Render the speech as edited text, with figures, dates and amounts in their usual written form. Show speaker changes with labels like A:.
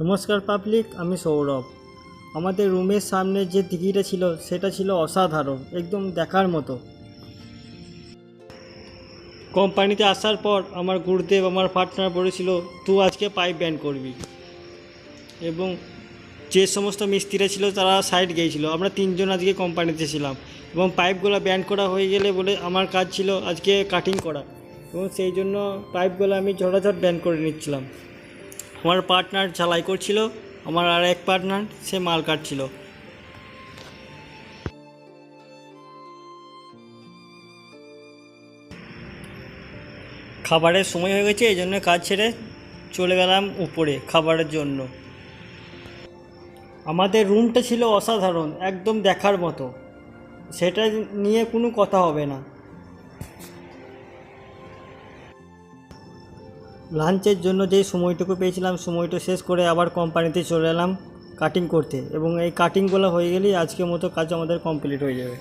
A: নমস্কার পাবলিক, আমি সৌরভ। আমাদের রুমের সামনে যে দিঘিটা ছিল সেটা ছিল অসাধারণ, একদম দেখার মতো। কোম্পানিতে আসার পর আমার গুরুদেব, আমার পার্টনার বলেছিল তুই আজকে পাইপ ব্যান্ড করবি, এবং যে সমস্ত মিস্ত্রিরা ছিল তারা সাইড গিয়েছিল। আমরা তিনজন আজকে কোম্পানিতে ছিলাম এবং পাইপগুলো ব্যান্ড করা হয়ে গেলে বলে আমার কাজ ছিল আজকে কাটিং করা, এবং সেই জন্য পাইপগুলো আমি ঝটাঝট ব্যান্ড করে নিচ্ছিলাম। আমার পার্টনার ঝালাই করছিল, আমার আর এক পার্টনার সে মাল কাটছিল। খাবারের সময় হয়ে গেছে, এই জন্য কাজ ছেড়ে চলে গেলাম উপরে খাবারের জন্য। আমাদের রুমটা ছিল অসাধারণ, একদম দেখার মতো, সেটা নিয়ে কোনো কথা হবে না। লাঞ্চের জন্য যেই সময়টুকু পেয়েছিলাম সময়টা শেষ করে আবার কোম্পানিতে চলে এলাম কাটিং করতে, এবং এই কাটিংগুলো হয়ে গেলেই আজকের মতো কাজ আমাদের কমপ্লিট হয়ে যাবে।